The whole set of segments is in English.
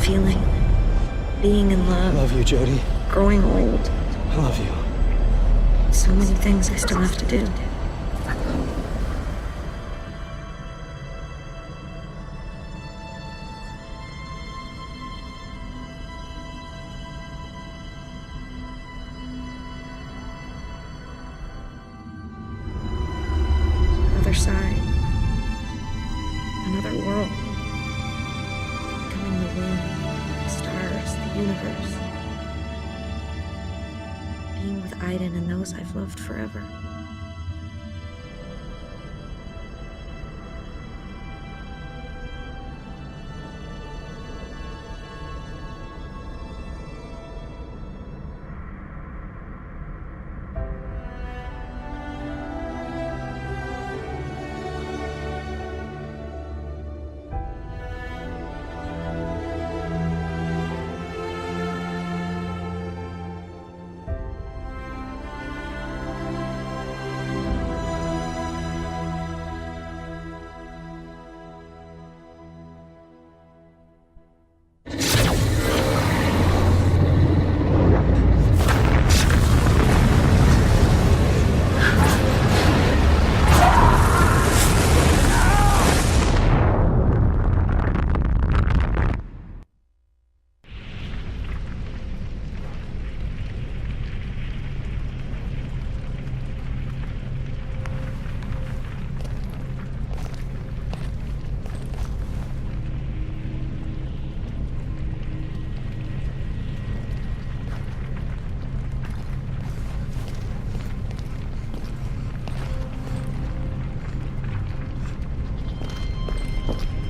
feeling, being in love. I love you, Jody. Growing old. I love you. So many things I still have to do. Other side. Another world. Becoming the wind, the stars, the universe. Being with Aiden and those I've loved forever.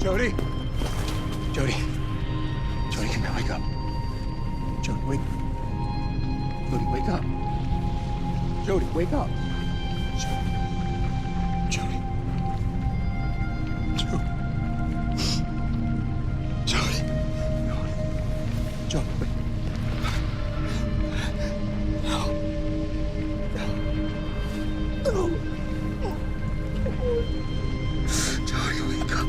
Jody? Jody? Jody, come here, wake up. Jody, wake. Jody, wake up. Jody, wake up. Jody. Jody. Jody. Jody, wake. No. No. Jody, wake up.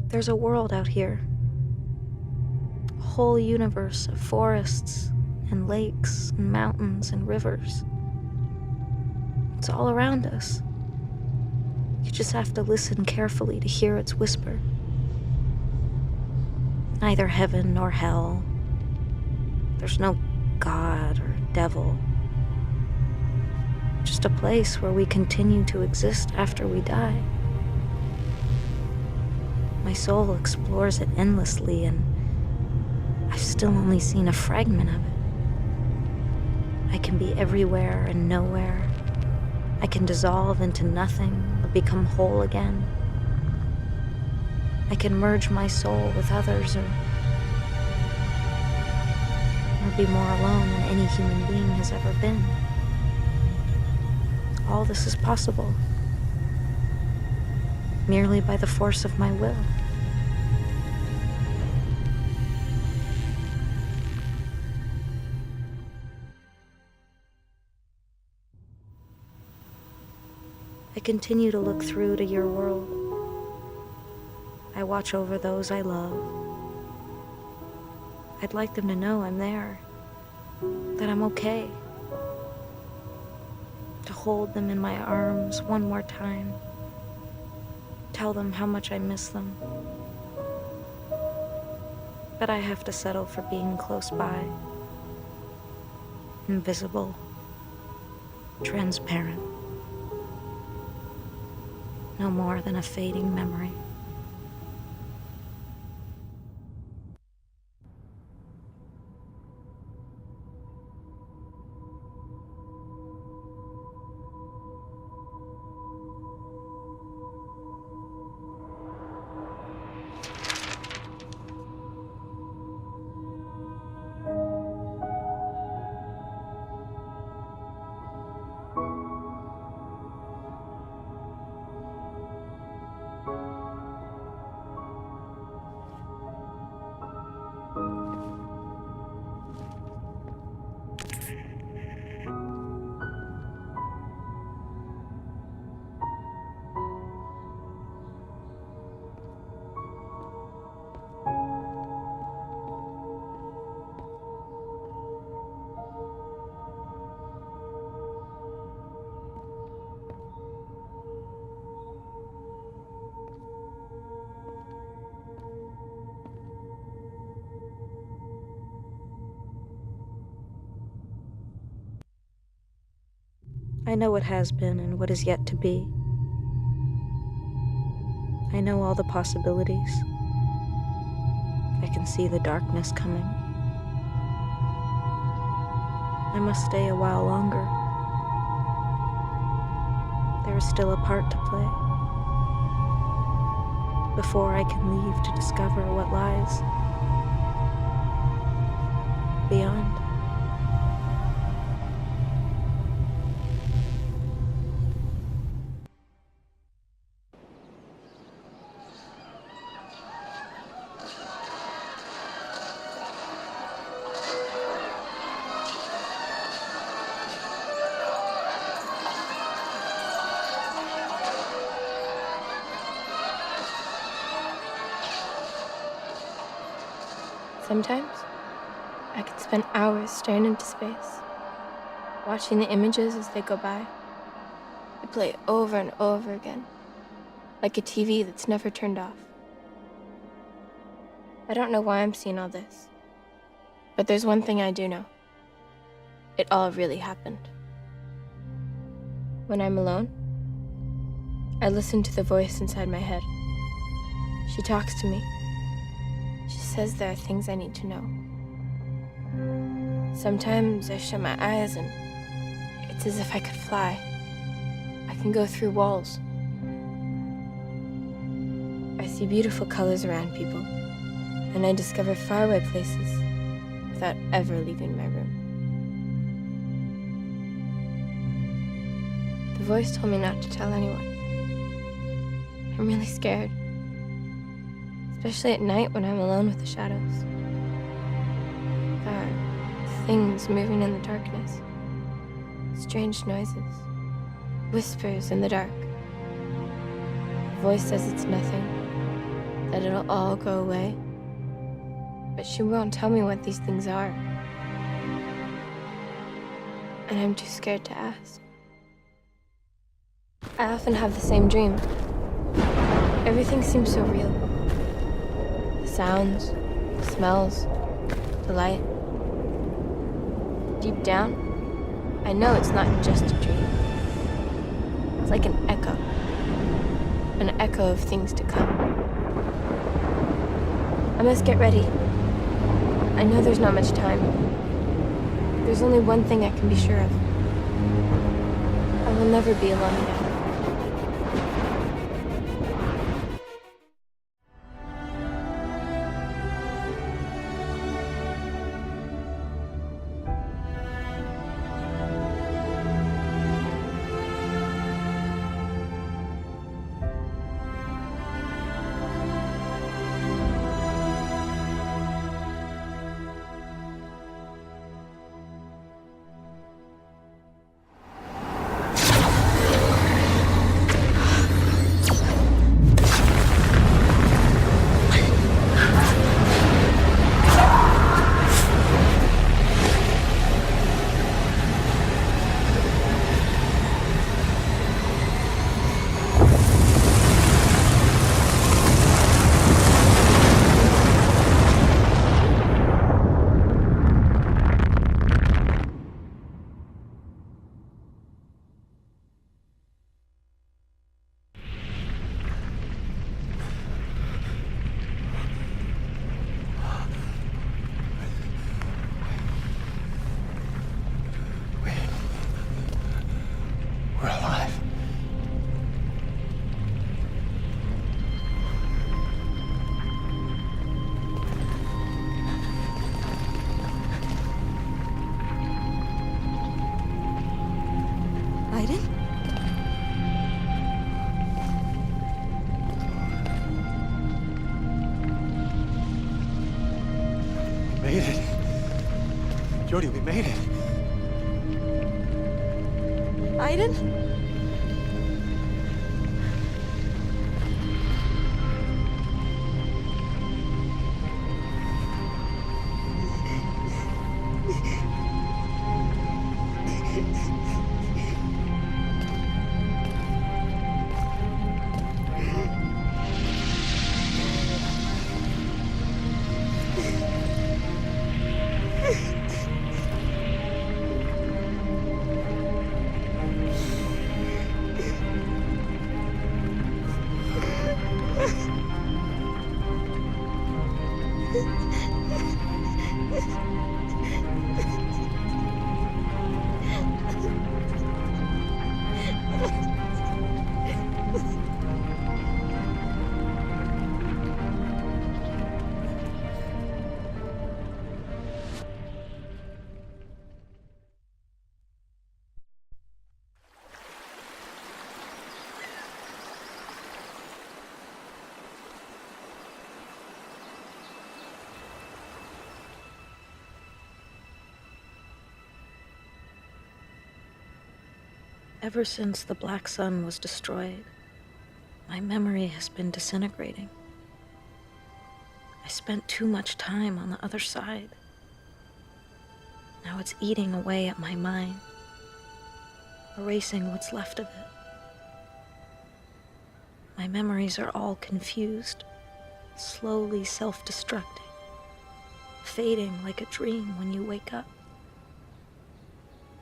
There's a world out here. A whole universe of forests and lakes and mountains and rivers. It's all around us. You just have to listen carefully to hear its whisper. Neither heaven nor hell. There's no God or devil. Just a place where we continue to exist after we die. My soul explores it endlessly, and I've still only seen a fragment of it. I can be everywhere and nowhere. I can dissolve into nothing or become whole again. I can merge my soul with others or be more alone than any human being has ever been. All this is possible merely by the force of my will. I continue to look through to your world. I watch over those I love. I'd like them to know I'm there, that I'm okay. To hold them in my arms one more time. Tell them how much I miss them. But I have to settle for being close by. Invisible. Transparent. No more than a fading memory. I know what has been and what is yet to be. I know all the possibilities. I can see the darkness coming. I must stay a while longer. There is still a part to play before I can leave to discover what lies beyond. Sometimes, I could spend hours staring into space, watching the images as they go by. They play over and over again, like a TV that's never turned off. I don't know why I'm seeing all this, but there's one thing I do know. It all really happened. When I'm alone, I listen to the voice inside my head. She talks to me. She says there are things I need to know. Sometimes I shut my eyes and it's as if I could fly. I can go through walls. I see beautiful colors around people, and I discover faraway places without ever leaving my room. The voice told me not to tell anyone. I'm really scared. Especially at night when I'm alone with the shadows. There are things moving in the darkness. Strange noises. Whispers in the dark. The voice says it's nothing. That it'll all go away. But she won't tell me what these things are. And I'm too scared to ask. I often have the same dream. Everything seems so real. Sounds, smells, the light. Deep down, I know it's not just a dream. It's like an echo of things to come. I must get ready. I know there's not much time. There's only one thing I can be sure of. I will never be alone again. We're alive. Aiden? We made it. Jody, we made it. Aiden? Ever since the black sun was destroyed, my memory has been disintegrating. I spent too much time on the other side. Now it's eating away at my mind, erasing what's left of it. My memories are all confused, slowly self-destructing, fading like a dream when you wake up.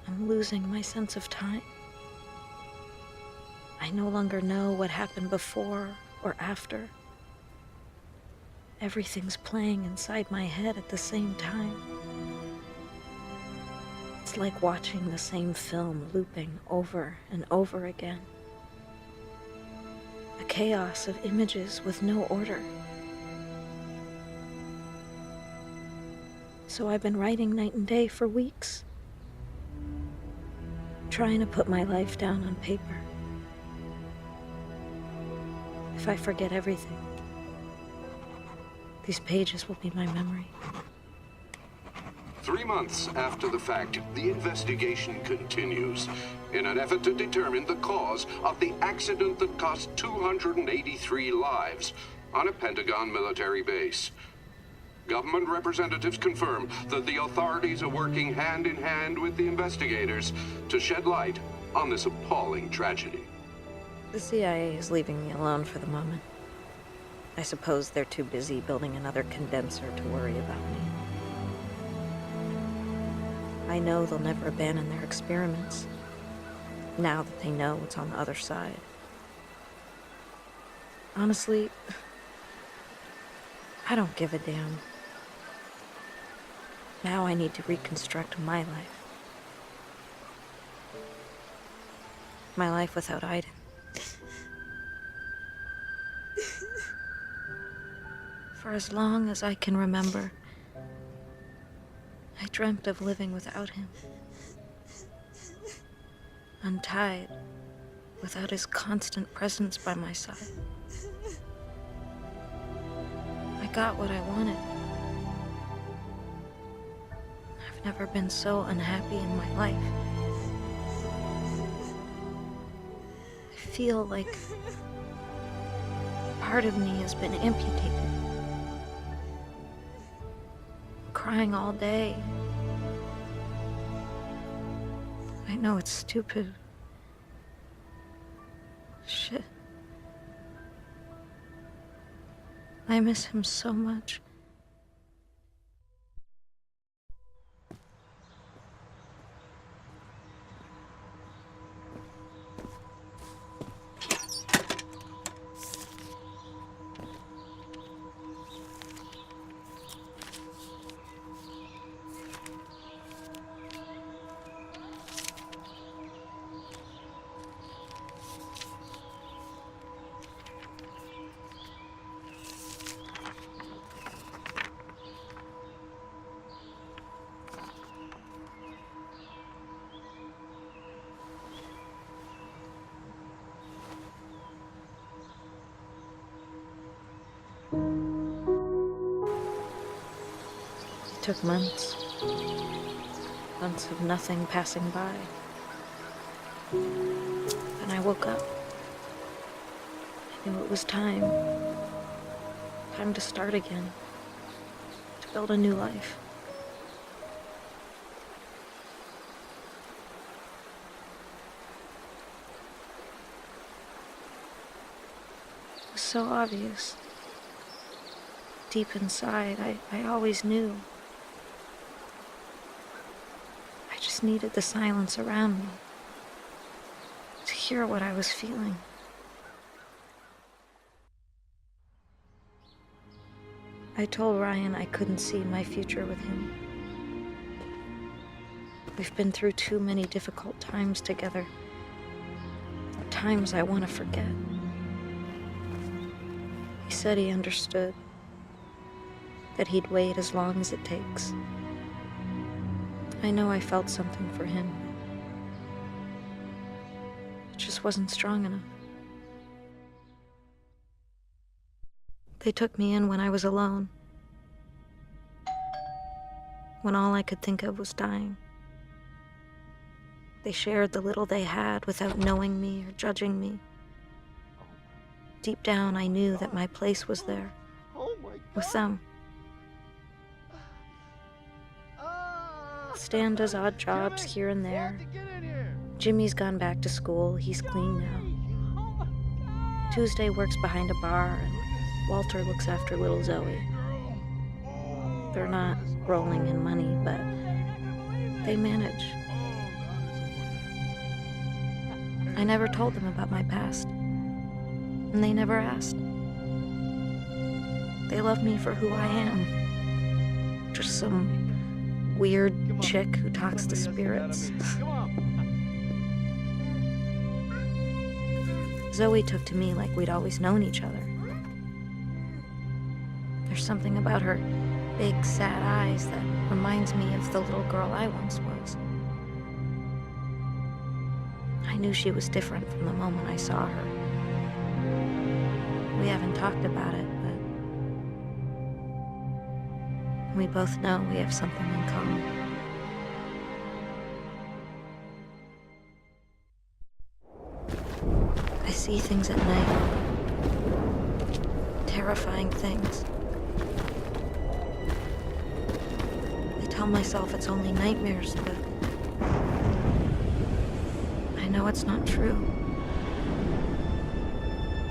I'm losing my sense of time. I no longer know what happened before or after. Everything's playing inside my head at the same time. It's like watching the same film looping over and over again. A chaos of images with no order. So I've been writing night and day for weeks, trying to put my life down on paper. If I forget everything, these pages will be my memory. 3 months after the fact, the investigation continues in an effort to determine the cause of the accident that cost 283 lives on a Pentagon military base. Government representatives confirm that the authorities are working hand in hand with the investigators to shed light on this appalling tragedy. The CIA is leaving me alone for the moment. I suppose they're too busy building another condenser to worry about me. I know they'll never abandon their experiments, now that they know what's on the other side. Honestly, I don't give a damn. Now I need to reconstruct my life. My life without Aiden. For as long as I can remember, I dreamt of living without him. Untied, without his constant presence by my side. I got what I wanted. I've never been so unhappy in my life. I feel like part of me has been amputated. Crying all day. I know it's stupid. Shit. I miss him so much. It took months. Months of nothing passing by. Then I woke up. I knew it was time. Time to start again. To build a new life. It was so obvious. Deep inside, I always knew. I just needed the silence around me to hear what I was feeling. I told Ryan I couldn't see my future with him. We've been through too many difficult times together. Times I want to forget. He said he understood. That he'd wait as long as it takes. I know I felt something for him. It just wasn't strong enough. They took me in when I was alone. When all I could think of was dying. They shared the little they had without knowing me or judging me. Deep down, I knew that my place was there. With them. Stan does odd jobs here and there. Jimmy's gone back to school. He's clean now. Tuesday works behind a bar, and Walter looks after little Zoe. They're not rolling in money, but they manage. I never told them about my past, and they never asked. They love me for who I am. Just some weird chick who talks to spirits. Zoe took to me like we'd always known each other. There's something about her big, sad eyes that reminds me of the little girl I once was. I knew she was different from the moment I saw her. We haven't talked about it, but we both know we have something in common. I see things at night. Terrifying things. I tell myself it's only nightmares, but I know it's not true.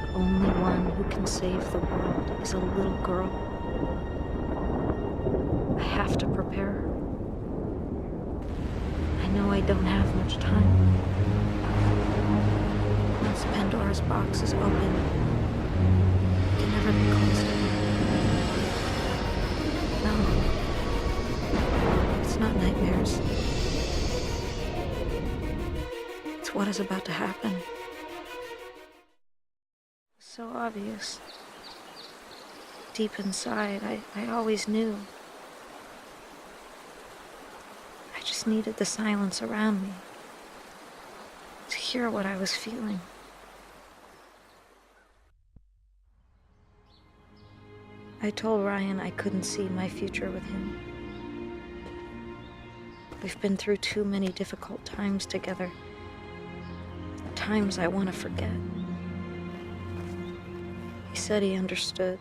The only one who can save the world is a little girl. I have to prepare her. I know I don't have much time. Once Pandora's box is open, it can never be closed again. No, it's not nightmares. It's what is about to happen. So obvious. Deep inside, I always knew. I just needed the silence around me to hear what I was feeling. I told Ryan I couldn't see my future with him. We've been through too many difficult times together. Times I want to forget. He said he understood.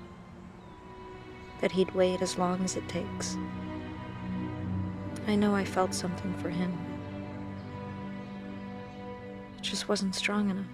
That he'd wait as long as it takes. I know I felt something for him. It just wasn't strong enough.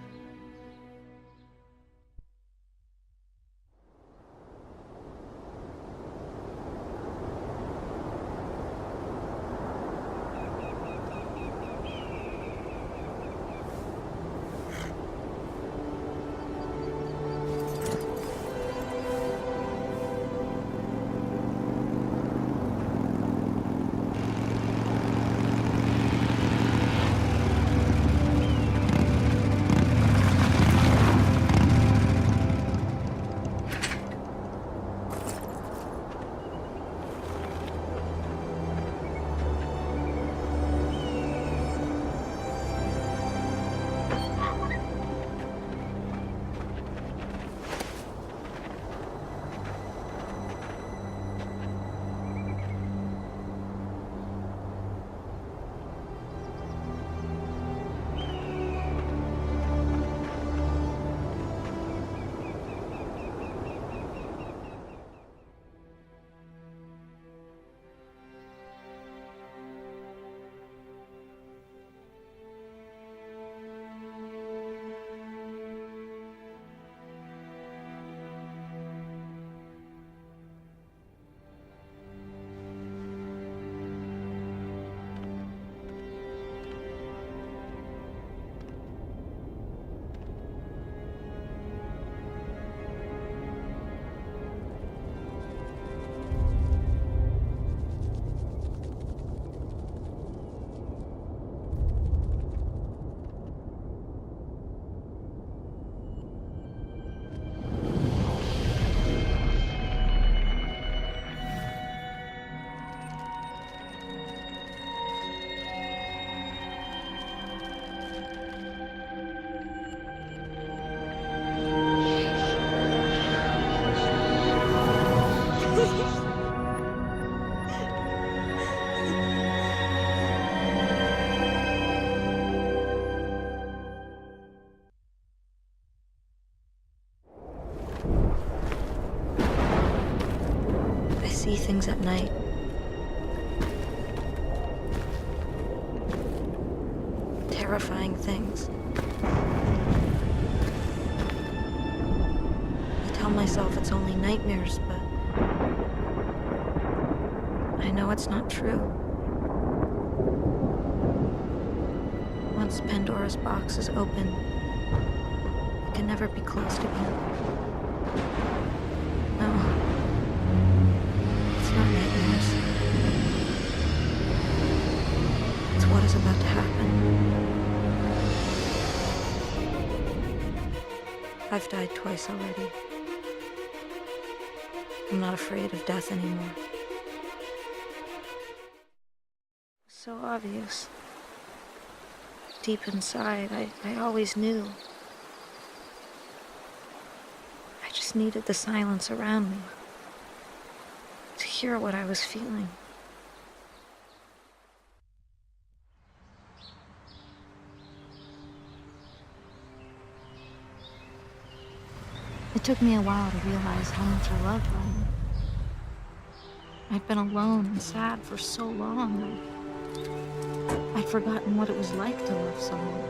things at night. Terrifying things. I tell myself it's only nightmares, but I know it's not true. Once Pandora's box is open, it can never be closed again. No, it's not nightmares. It's what is about to happen. I've died twice already. I'm not afraid of death anymore. So obvious. Deep inside, I always knew. I just needed the silence around me to hear what I was feeling. It took me a while to realize how much I loved Bonne. I'd been alone and sad for so long. I'd forgotten what it was like to love someone.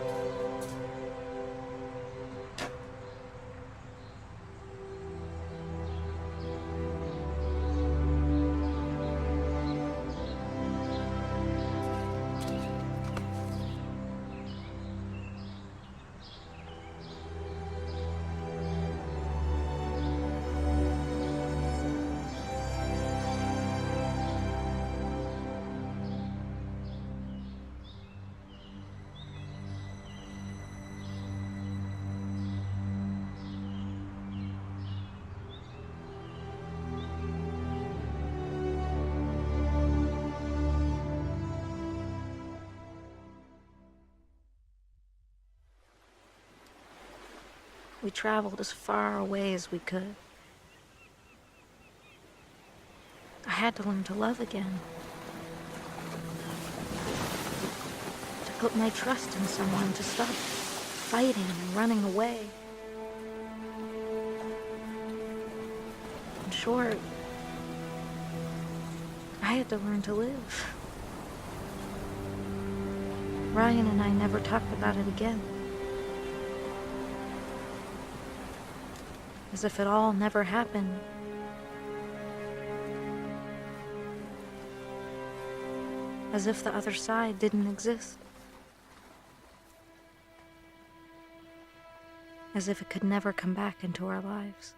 We traveled as far away as we could. I had to learn to love again. To put my trust in someone, to stop fighting and running away. In short, I had to learn to live. Ryan and I never talked about it again. As if it all never happened. As if the other side didn't exist. As if it could never come back into our lives.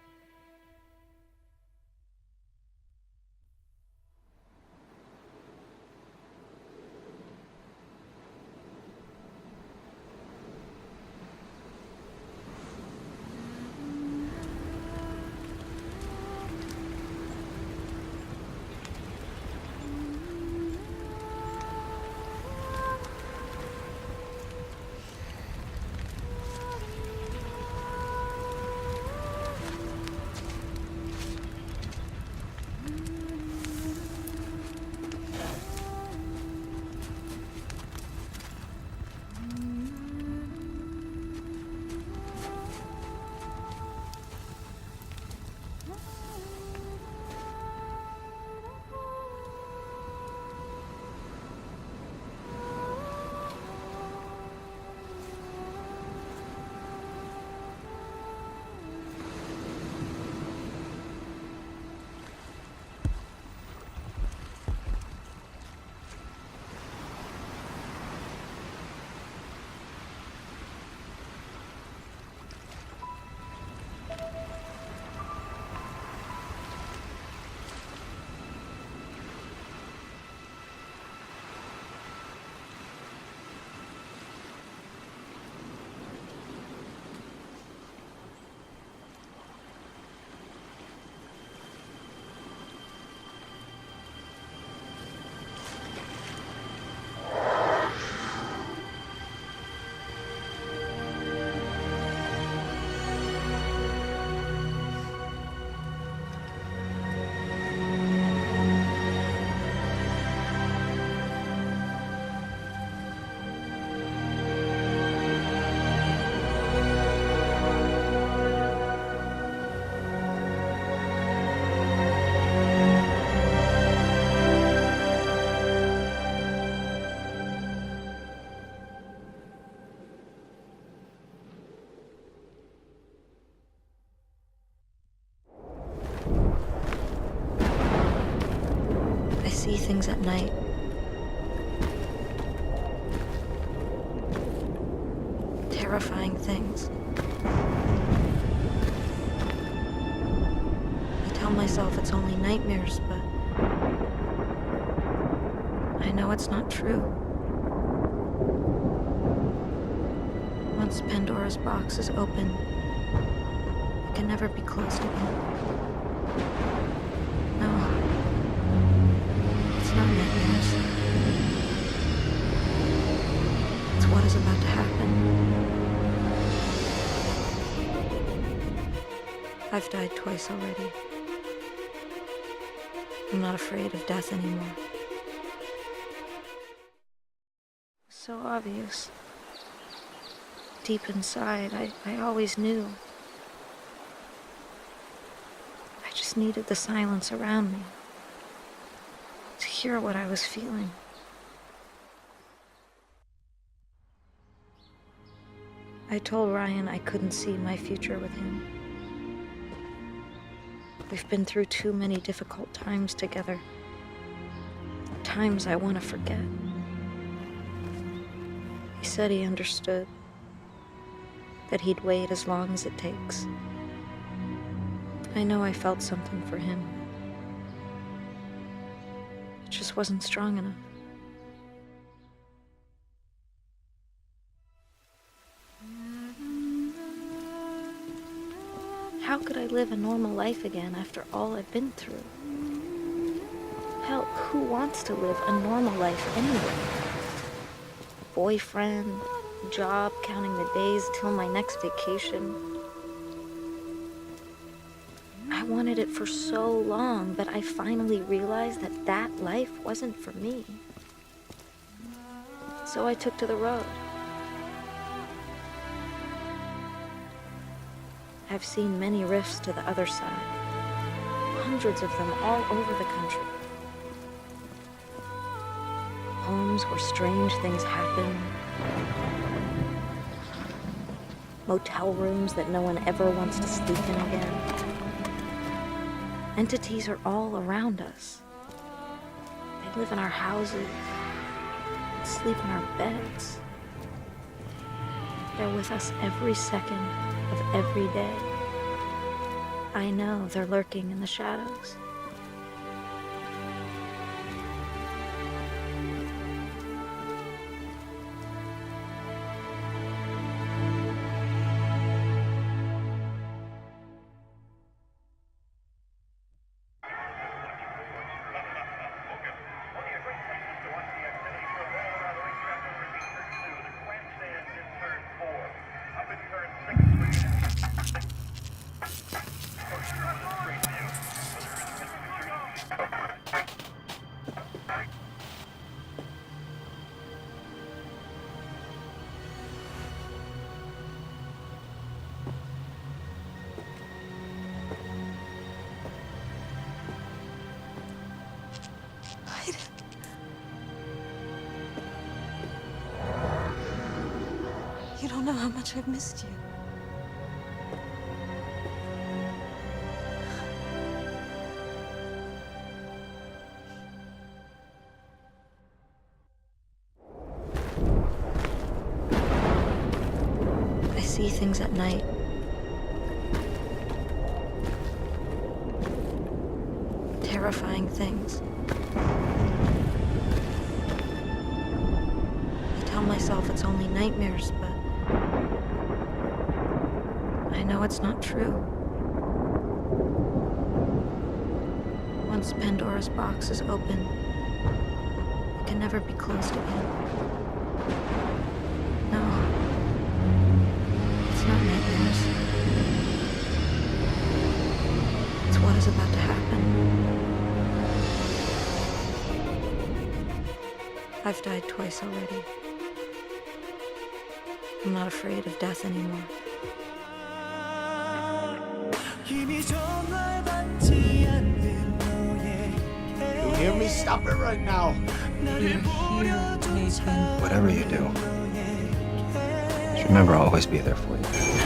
see things at night. Terrifying things. I tell myself it's only nightmares, but I know it's not true. Once Pandora's box is open, it can never be closed again. No, it's not nightmares. It's what is about to happen. I've died twice already. I'm not afraid of death anymore. So obvious. Deep inside, I always knew. I just needed the silence around me to hear what I was feeling. I told Ryan I couldn't see my future with him. We've been through too many difficult times together. Times I want to forget. He said he understood. That he'd wait as long as it takes. I know I felt something for him. It just wasn't strong enough. How could I live a normal life again after all I've been through? Hell, who wants to live a normal life anyway? Boyfriend, job, counting the days till my next vacation. I wanted it for so long, but I finally realized that that life wasn't for me. So I took to the road. I've seen many rifts to the other side. Hundreds of them all over the country. Homes where strange things happen. Motel rooms that no one ever wants to sleep in again. Entities are all around us. They live in our houses, sleep in our beds. They're with us every second of every day. I know they're lurking in the shadows. You don't know how much I've missed you. I see things at night. Terrifying things. I tell myself it's only nightmares, but I know it's not true. Once Pandora's box is open, it can never be closed again. No, it's not nightmares. It's what is about to happen. I've died twice already. I'm not afraid of death anymore. You hear me? Stop it right now. You're here, Nathan. Whatever you do, just remember I'll always be there for you.